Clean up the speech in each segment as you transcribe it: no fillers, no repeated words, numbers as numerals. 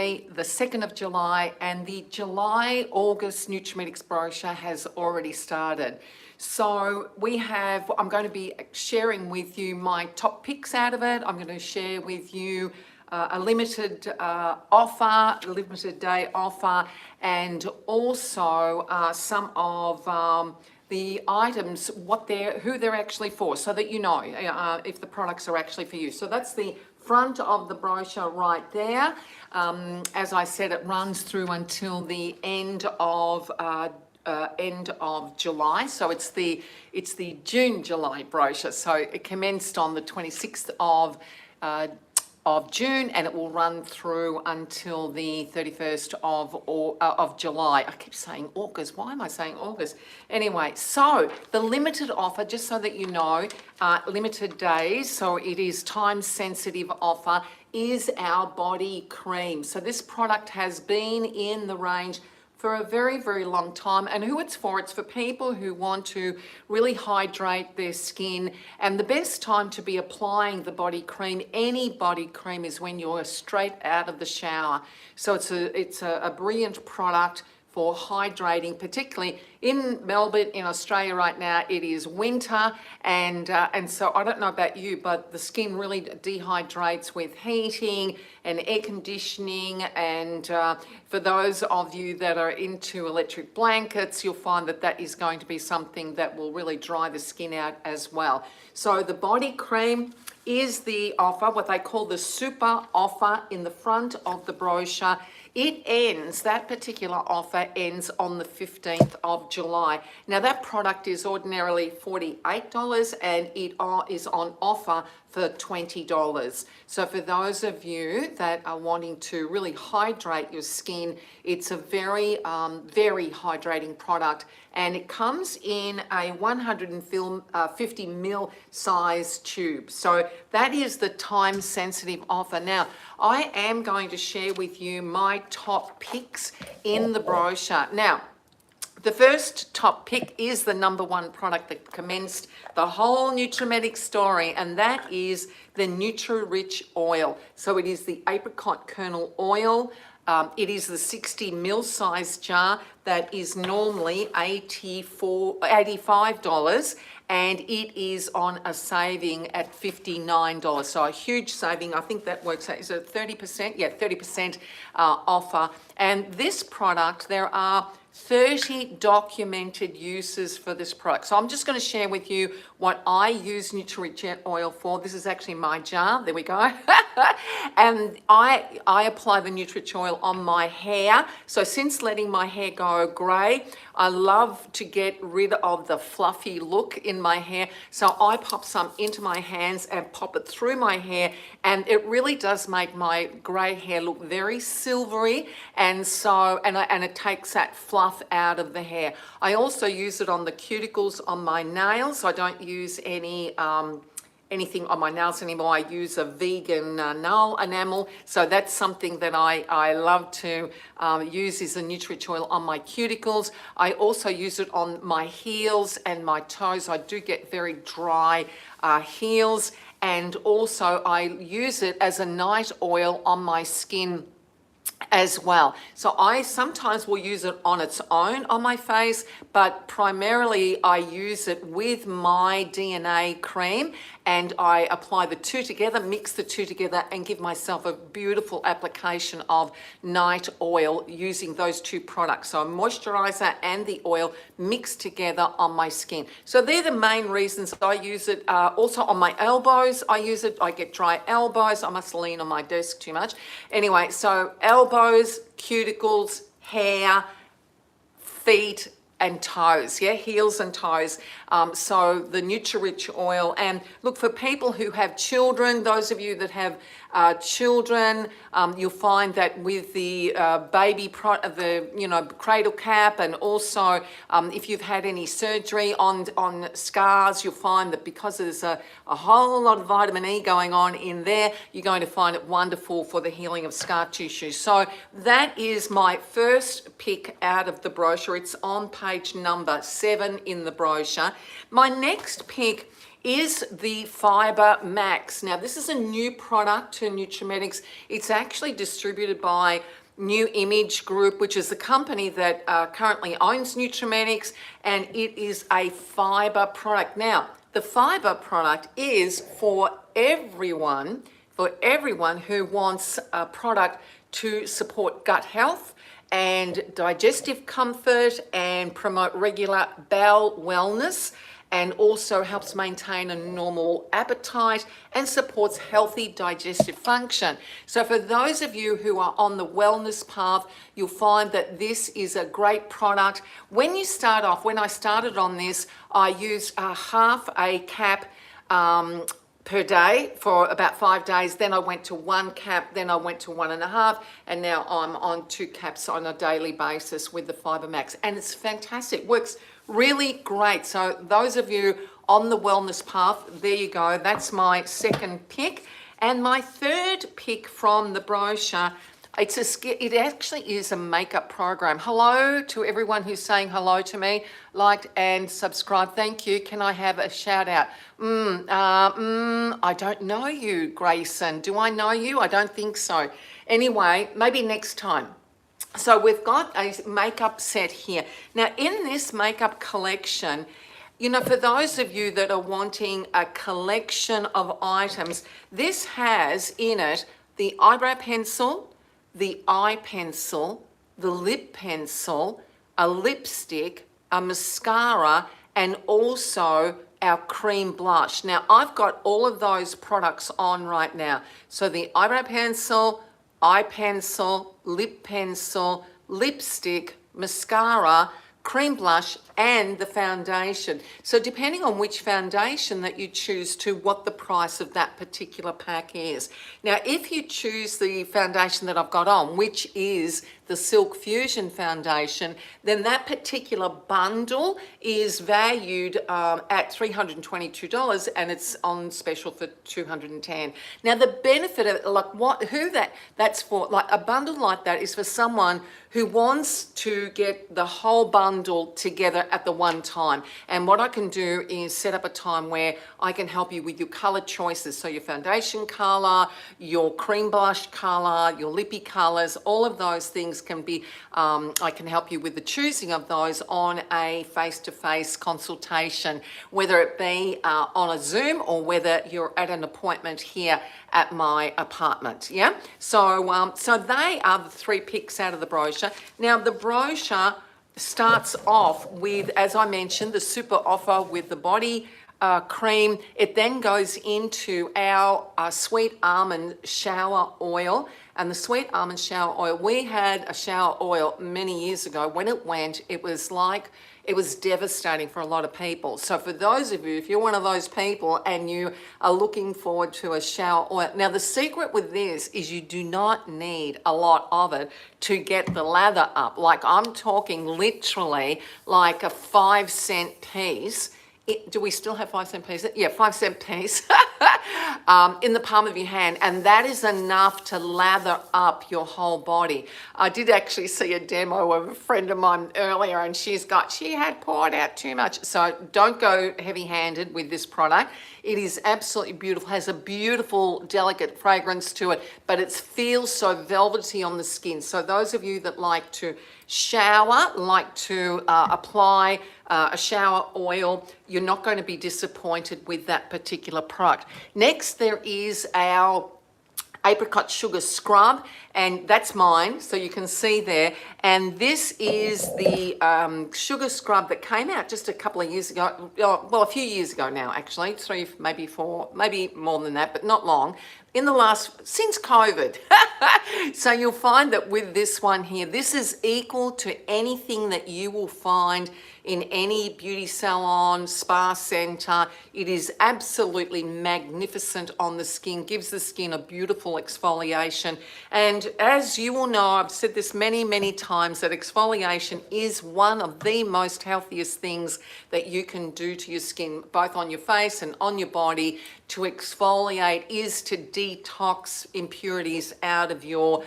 Friday, the 2nd of July, and the July-August Nutrimetics Brochure has already started. So I'm going to be sharing with you my top picks out of it. I'm going to share with you a limited offer, a limited day offer, and also some of the items, who they're actually for, so that you know if the products are actually for you. So that's the front of the brochure right there. As I said, it runs through until the end of July. So it's the June-July brochure. So it commenced on the 26th of June, and it will run through until the 31st of July. I keep saying August. Why am I saying August? Anyway, so the limited offer, just so that you know, limited days, so it is time-sensitive offer, is our body cream. So this product has been in the range for a very, very long time. And who it's for people who want to really hydrate their skin. And the best time to be applying the body cream, any body cream, is when you're straight out of the shower. So it's a brilliant product for hydrating, particularly in Melbourne, in Australia right now. It is winter, and so I don't know about you, but the skin really dehydrates with heating and air conditioning, and for those of you that are into electric blankets, you'll find that is going to be something that will really dry the skin out as well. So the body cream is the offer, what they call the super offer, in the front of the brochure. That particular offer ends on the 15th of July. Now that product is ordinarily $48 and it is on offer for $20. So for those of you that are wanting to really hydrate your skin, it's a very, very hydrating product, and it comes in a 150 ml size tube. So that is the time sensitive offer. Now, I am going to share with you my top picks in the brochure. Now, the first top pick is the number one product that commenced the whole Nutrimetics story, and that is the Nutri-Rich Oil. So it is the apricot kernel oil. It is the 60 ml size jar that is normally $85, and it is on a saving at $59. So a huge saving. I think that works out, is it 30%? Yeah, 30% offer. And this product, there are 30 documented uses for this product. So I'm just going to share with you what I use Nutri-Rich Oil for. This is actually my jar. There we go. And I apply the Nutri-Rich Oil on my hair. So since letting my hair go grey, I love to get rid of the fluffy look in my hair. So I pop some into my hands and pop it through my hair, and it really does make my grey hair look very silvery, and it takes that fluff out of the hair. I also use it on the cuticles on my nails. I don't use anything on my nails anymore. I use a vegan nail enamel. So that's something that I love to use, is the Nutri-Rich Oil on my cuticles. I also use it on my heels and my toes. I do get very dry heels. And also I use it as a night oil on my skin as well. So I sometimes will use it on its own on my face, but primarily I use it with my DNA cream, and I apply the two together, mix the two together, and give myself a beautiful application of night oil using those two products. So a moisturizer and the oil mixed together on my skin. So they're the main reasons I use it. Also on my elbows, I use it. I get dry elbows. I must lean on my desk too much. Anyway, so elbows, cuticles, hair, feet, and toes, yeah, heels and toes. So the Nutri-Rich Oil. And look, for people who have children, those of you that have children, you'll find that with the cradle cap, and also if you've had any surgery on scars, you'll find that because there's a whole lot of vitamin E going on in there, you're going to find it wonderful for the healing of scar tissue. So that is my first pick out of the brochure. It's on page number 7 in the brochure. My next pick is the FibreMax. Now, this is a new product to Nutrimetics. It's actually distributed by New Image Group, which is the company that currently owns Nutrimetics, and it is a fiber product. Now, the fiber product is for everyone who wants a product to support gut health and digestive comfort and promote regular bowel wellness, and also helps maintain a normal appetite and supports healthy digestive function. So for those of you who are on the wellness path, you'll find that this is a great product. When you start off, when I started on this, I used half a cap per day for about 5 days. Then I went to 1 cap, then I went to 1.5, and now I'm on 2 caps on a daily basis with the FibreMax. And it's fantastic, works really great. So those of you on the wellness path, there you go. That's my second pick. And my third pick from the brochure, it actually is a makeup program. Hello to everyone who's saying hello to me, liked and subscribed. Thank you. Can I have a shout out? I don't know you, Grayson. Do I know you? I don't think so. Anyway, maybe next time. So we've got a makeup set here. Now, in this makeup collection, you know, for those of you that are wanting a collection of items, this has in it the eyebrow pencil, the eye pencil, the lip pencil, a lipstick, a mascara, and also our cream blush. Now, I've got all of those products on right now. So the eyebrow pencil, eye pencil, lip pencil, lipstick, mascara, cream blush, and the foundation. So depending on which foundation that you choose to, what the price of that particular pack is. Now, if you choose the foundation that I've got on, which is the Silk Fusion foundation, then that particular bundle is valued at $322, and it's on special for $210. Now, the benefit of it, like that's for, like a bundle like that is for someone who wants to get the whole bundle together at the one time. And what I can do is set up a time where I can help you with your color choices. So your foundation color, your cream blush color, your lippy colors, all of those things can be, I can help you with the choosing of those on a face-to-face consultation, whether it be on a Zoom or whether you're at an appointment here at my apartment. Yeah, so so they are the 3 picks out of the brochure. Now, the brochure starts off with, as I mentioned, the super offer with the body cream. It then goes into our sweet almond shower oil. And the sweet almond shower oil, we had a shower oil many years ago. When it went, it was devastating for a lot of people. So for those of you, if you're one of those people and you are looking forward to a shower oil, now the secret with this is you do not need a lot of it to get the lather up. Like, I'm talking literally like a 5-cent piece. Do we still have 5-cent pieces? Yeah, 5-cent piece in the palm of your hand, and that is enough to lather up your whole body. I did actually see a demo of a friend of mine earlier, and she had poured out too much. So don't go heavy-handed with this product. It is absolutely beautiful, has a beautiful, delicate fragrance to it, but it feels so velvety on the skin. So those of you that like to shower, like to apply a shower oil, you're not going to be disappointed with that particular product. Next, there is our apricot sugar scrub, and that's mine, so you can see there. And this is the sugar scrub that came out just a couple of years ago, well, a few years ago now, actually, 3, maybe 4, maybe more than that, but not long. Since COVID. So you'll find that with this one here, this is equal to anything that you will find in any beauty salon, spa center. It is absolutely magnificent on the skin, gives the skin a beautiful exfoliation. And as you will know, I've said this many, many times, that exfoliation is one of the most healthiest things that you can do to your skin, both on your face and on your body, to exfoliate, is to detox impurities out of your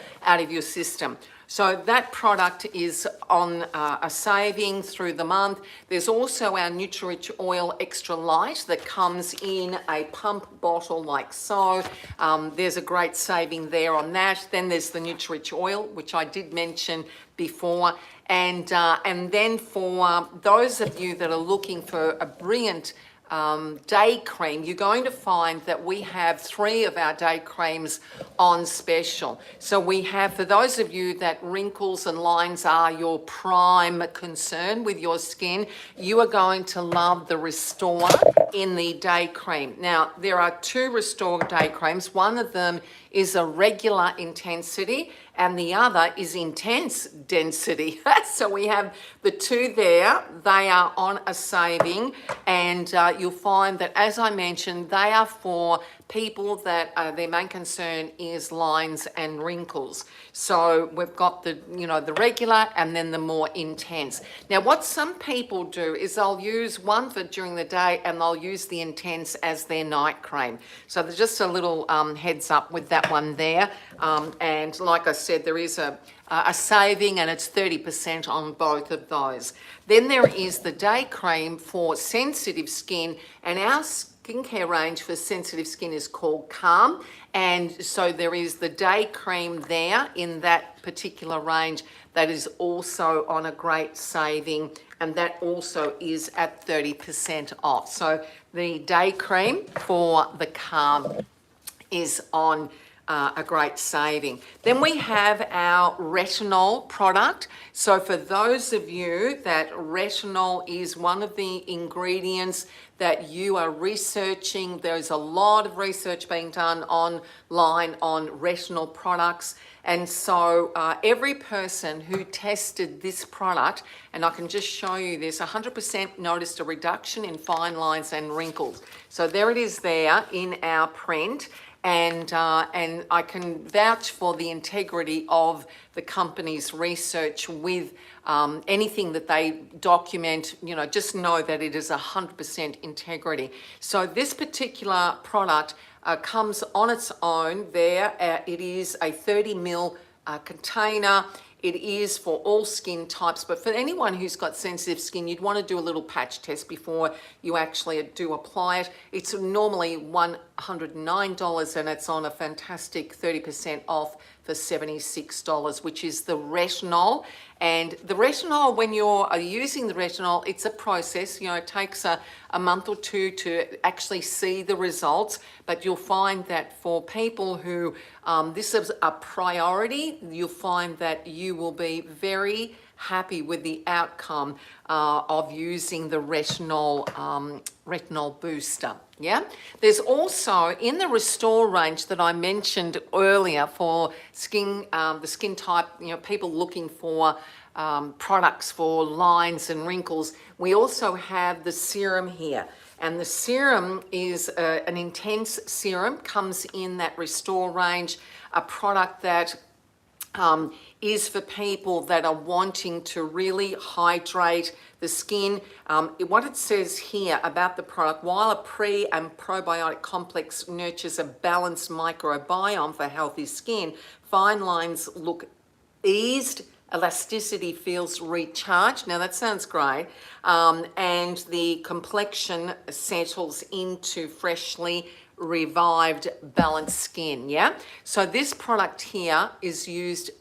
system. So that product is on a saving through the month. There's also our Nutri-Rich Oil Extra Light that comes in a pump bottle like so. There's a great saving there on that. Then there's the Nutri-Rich Oil, which I did mention before. And then for those of you that are looking for a brilliant day cream, you're going to find that we have 3 of our day creams on special. So we have, for those of you that wrinkles and lines are your prime concern with your skin, you are going to love the Restore in the day cream. Now, there are 2 Restore day creams. One of them is a regular intensity and the other is intense density. So we have the 2 there. They are on a saving, and you'll find that, as I mentioned, they are for people that their main concern is lines and wrinkles. So we've got the, the regular and then the more intense. Now, what some people do is they'll use one for during the day and they'll use the intense as their night cream. So there's just a little heads up with that one there. And like I said, there is a saving, and it's 30% on both of those. Then there is the day cream for sensitive skin, and our skincare range for sensitive skin is called Calm. And so there is the day cream there in that particular range that is also on a great saving, and that also is at 30% off. So the day cream for the Calm is on a great saving. Then we have our retinol product. So for those of you that retinol is one of the ingredients that you are researching, there's a lot of research being done online on retinol products. And so every person who tested this product, and I can just show you this, 100% noticed a reduction in fine lines and wrinkles. So there it is there in our print. And I can vouch for the integrity of the company's research with anything that they document. Just know that it is 100% integrity. So this particular product comes on its own there. It is a 30 ml container. It is for all skin types, but for anyone who's got sensitive skin, you'd want to do a little patch test before you actually do apply it. It's normally $109, and it's on a fantastic 30% off for $76, which is the retinol. And the retinol, when you're using the retinol, it's a process. It takes a month or 2 to actually see the results, but you'll find that for people who this is a priority, you'll find that you will be very happy with the outcome of using the retinol booster. Yeah, there's also in the Restore range that I mentioned earlier for skin, the skin type, people looking for products for lines and wrinkles. We also have the serum here, and the serum is an intense serum, comes in that Restore range, a product that is for people that are wanting to really hydrate the skin. What it says here about the product: while a pre and probiotic complex nurtures a balanced microbiome for healthy skin, fine lines look eased, elasticity feels recharged. Now that sounds great. And the complexion settles into freshly revived, balanced skin. Yeah, so this product here is used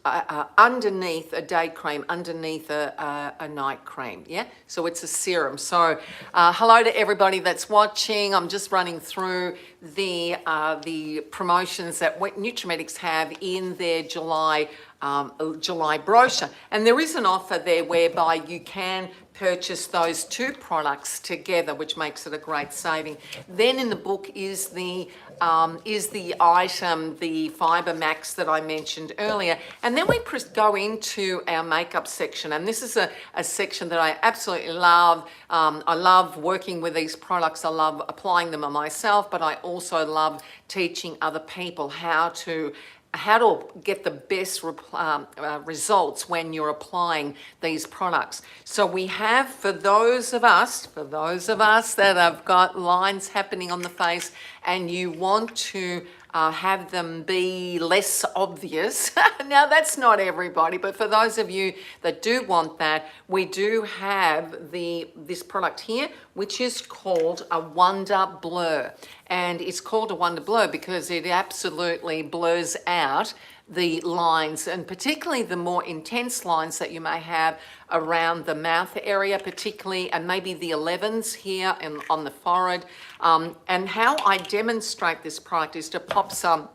underneath a day cream, underneath a night cream. Yeah, so it's a serum. So hello to everybody that's watching. I'm just running through the promotions that Nutrimetics have in their July brochure, and there is an offer there whereby you can purchase those 2 products together, which makes it a great saving. Then in the book is the item, the FibreMax that I mentioned earlier, and then we go into our makeup section, and this is a section that I absolutely love. I love working with these products. I love applying them on myself, but I also love teaching other people how to how to get the best results when you're applying these products. So we have, for those of us that have got lines happening on the face and you want to have them be less obvious. Now that's not everybody, but for those of you that do want that, we do have this product here, which is called a Wonder Blur. And it's called a Wonder Blur because it absolutely blurs out the lines, and particularly the more intense lines that you may have around the mouth area particularly, and maybe the 11s here and on the forehead. And how I demonstrate this product is to pop some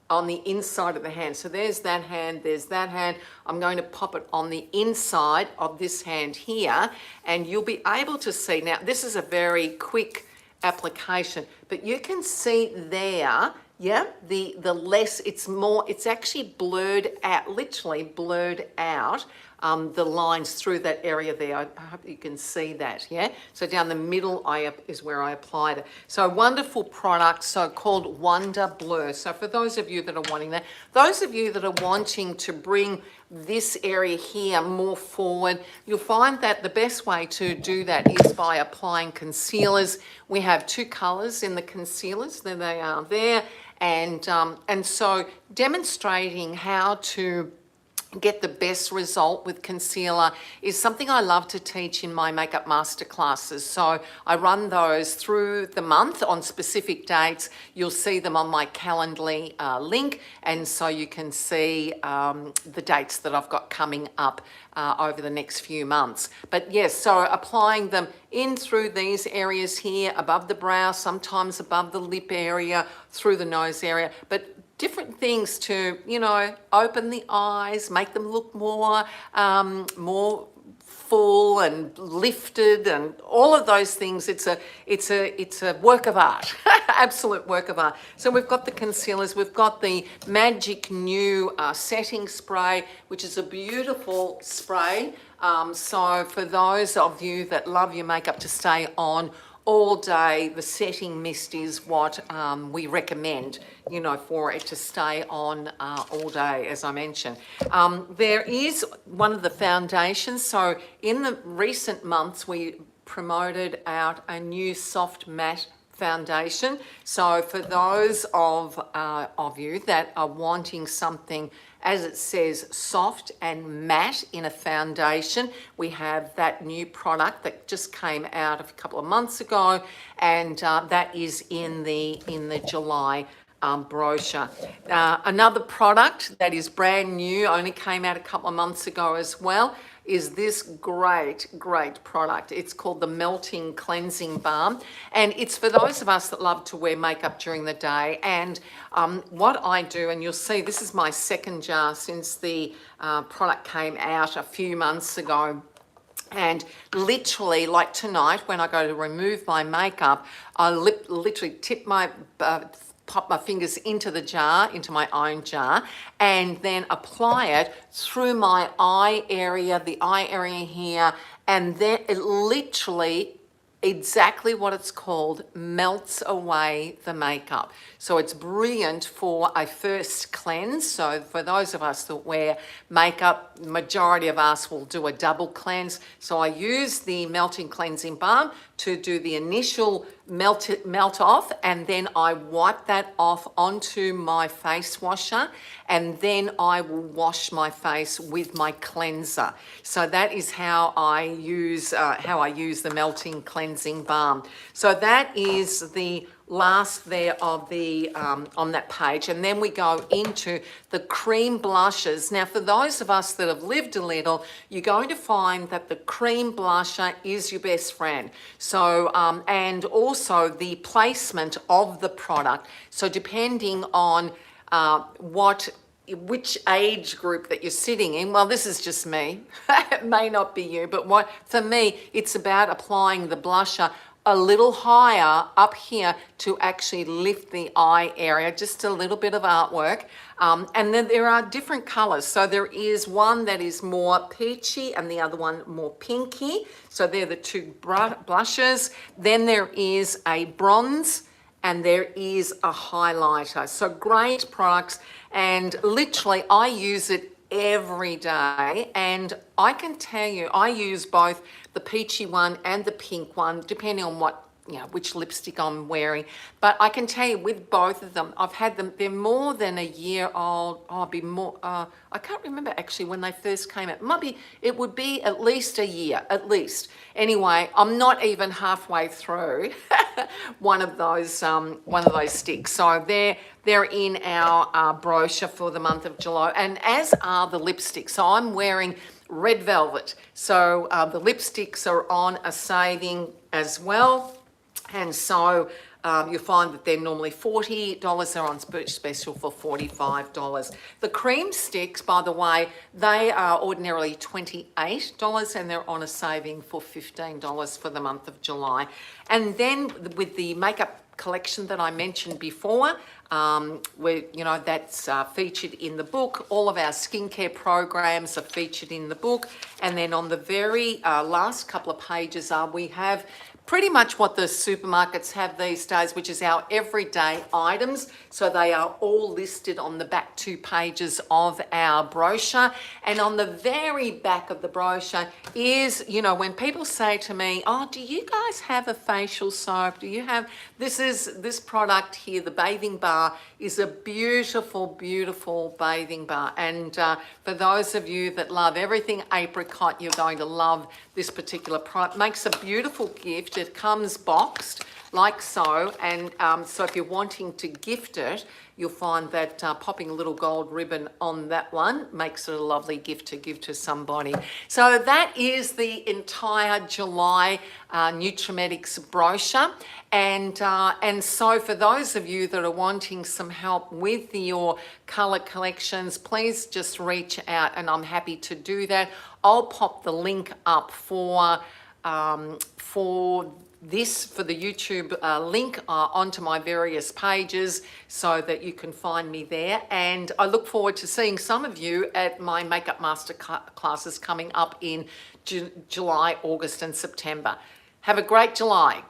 on the inside of the hand. So there's that hand, there's that hand. I'm going to pop it on the inside of this hand here, and you'll be able to see. Now this is a very quick application, but you can see there, yeah, the less, it's actually blurred out, literally blurred out the lines through that area there. I hope you can see that, yeah? So down the middle is where I applied it. So a wonderful product, so called Wonder Blur. So for those of you that are wanting that, those of you that are wanting to bring this area here more forward, you'll find that the best way to do that is by applying concealers. We have 2 colors in the concealers, there they are there. And so demonstrating how to get the best result with concealer is something I love to teach in my makeup masterclasses. So I run those through the month on specific dates. You'll see them on my Calendly link, and so you can see the dates that I've got coming up over the next few months. But yes, so applying them in through these areas here, above the brow, sometimes above the lip area, through the nose area, but different things to, you know, open the eyes, make them look more full and lifted, and all of those things. It's a work of art, absolute work of art. So we've got the concealers, we've got the Magic New setting spray, which is a beautiful spray. So for those of you that love your makeup to stay on all day, the setting mist is what we recommend, you know, for it to stay on all day, as I mentioned. There is one of the foundations. So in the recent months, we promoted out a new soft matte foundation. So for those of you that are wanting something, as it says, soft and matte in a foundation, we have that new product that just came out a couple of months ago, and that is in the July brochure. Another product that is brand new, only came out a couple of months ago as well, is this great product. It's called the Melting Cleansing Balm, and it's for those of us that love to wear makeup during the day. And what I do, and you'll see this is my second jar since the product came out a few months ago. And literally, like tonight, when I go to remove my makeup, I literally pop my fingers into the jar, into my own jar, and then apply it through my eye area, the eye area here, and then it literally, exactly what it's called, melts away the makeup. So it's brilliant for a first cleanse. So for those of us that wear makeup, majority of us will do a double cleanse. So I use the Melting Cleansing Balm to do the initial melt off, and then I wipe that off onto my face washer, and then I will wash my face with my cleanser. So that is how I use the Melting Cleansing Balm. So that is the last there of the on that page, and then we go into the cream blushes. Now for those of us that have lived a little, you're going to find that the cream blusher is your best friend. So and also the placement of the product, so depending on which age group that you're sitting in, well, this is just me, it may not be you, but for me, it's about applying the blusher a little higher up here to actually lift the eye area, just a little bit of artwork. And then there are different colors. So there is one that is more peachy and the other one more pinky. So they're the two blushes. Then there is a bronze and there is a highlighter. So great products. and literally I use it every day, and I can tell you I use both the peachy one and the pink one depending on what, you know, which lipstick I'm wearing. But I can tell you with both of them, I've had them, they're more than a year old. I'll be more, I can't remember actually when they first came out. It would be at least a year, at least. Anyway, I'm not even halfway through one of those sticks. So they're in our brochure for the month of July, and as are the lipsticks. So I'm wearing red velvet. So the lipsticks are on a saving as well. And so you'll find that they're normally $40. They're on special for $45. The cream sticks, by the way, they are ordinarily $28, and they're on a saving for $15 for the month of July. And then with the makeup collection that I mentioned before, that's featured in the book. All of our skincare programs are featured in the book. And then on the very last couple of pages we have pretty much what the supermarkets have these days, which is our everyday items. So they are all listed on the back 2 pages of our brochure. And on the very back of the brochure is, when people say to me, oh, do you guys have a facial soap? Do you have, this product here, the bathing bar, is a beautiful, beautiful bathing bar. And for those of you that love everything apricot, you're going to love this particular product. Makes a beautiful gift. It comes boxed like so, and so if you're wanting to gift it, you'll find that popping a little gold ribbon on that one makes it a lovely gift to give to somebody. So that is the entire July Nutrimetics brochure. And so for those of you that are wanting some help with your colour collections, please just reach out and I'm happy to do that. I'll pop the link up for the YouTube link onto my various pages so that you can find me there. And I look forward to seeing some of you at my Makeup Masterclasses coming up in July, August and September. Have a great July.